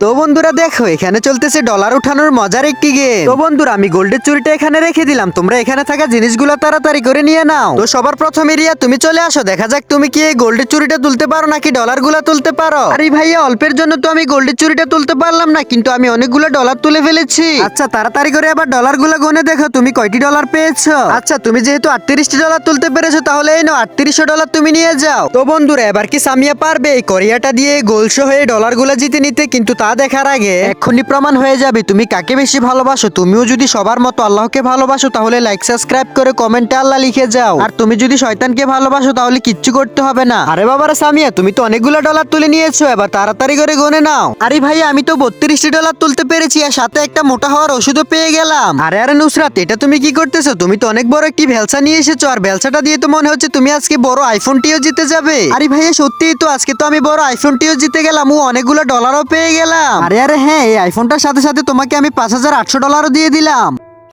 তো বন্ধুরা দেখো এখানে চলতেছে ডলার উঠানোর মজার একটি গেম। তো বন্ধুরা আমি গোল্ডের চুরিটা এখানে রেখে দিলাম, তোমরা এখানে থাকা জিনিসগুলো তাড়াতাড়ি করে নিয়ে নাও। তো সবার প্রথমে রিয়া তুমি চলে আসো, দেখা যাক তুমি কি এই গোল্ডের চুরিটা তুলতে পারো নাকি ডলার গুলা তুলতে পারো। আরে ভাইয়া অল্পের জন্য তো আমি গোল্ডের চুরিটা তুলতে পারলাম না, কিন্তু আমি অনেকগুলো ডলার তুলে ফেলেছি। আচ্ছা তাড়াতাড়ি করে আবার ডলার গুলা গুনে দেখো তুমি কয়টি ডলার পেয়েছো। আচ্ছা তুমি যেহেতু 38টি ডলার তুলতে পেরেছো তাহলে এই নাও 3800 ডলার তুমি নিয়ে যাও। তো বন্ধুরা এবার কি সামিয়া পারবে এই কোরিয়াটা দিয়ে গোলশো হয়ে ডলার গুলা জিতে নিতে? কিন্তু তা দেখার আগে এক্ষুনি প্রমাণ হয়ে যাবে তুমি কাকে বেশি ভালোবাসো। তুমিও যদি সবার মতো আল্লাহকে ভালোবাসো তাহলে লাইক সাবস্ক্রাইব করে কমেন্টে আল্লাহ লিখে যাও, আর তুমি যদি শয়তানকে ভালোবাসো তাহলে কিচ্ছু করতে হবে না। আরে বাবারা সামিয়া তুমি তো অনেকগুলো ডলার তুলে নিয়েছো, এবার তাড়াতাড়ি করে গুনে নাও। আরে ভাই আমি তো 32টি ডলার তুলতে পেরেছি আর সাথে একটা মোটা হওয়ার ওষুধও পেয়ে গেলাম। আরে আরে নুসরাত এটা তুমি কি করতেছো? তুমি তো অনেক বড় একটি ভেলসা নিয়ে এসেছো, আর ভেলসাটা দিয়ে তো মনে হচ্ছে তুমি আজকে বড় আইফোনটিও জিতে যাবে। আরে ভাইয়া সত্যিই তো আজকে তো আমি বড় আইফোনটিও জিতে গেলাম ও অনেকগুলো ডলারও পেয়ে গেলাম। আরে আরে হ্যাঁ এই আইফোনটার সাথে সাথে তোমাকে আমি 5800 ডলারও দিয়ে দিলাম।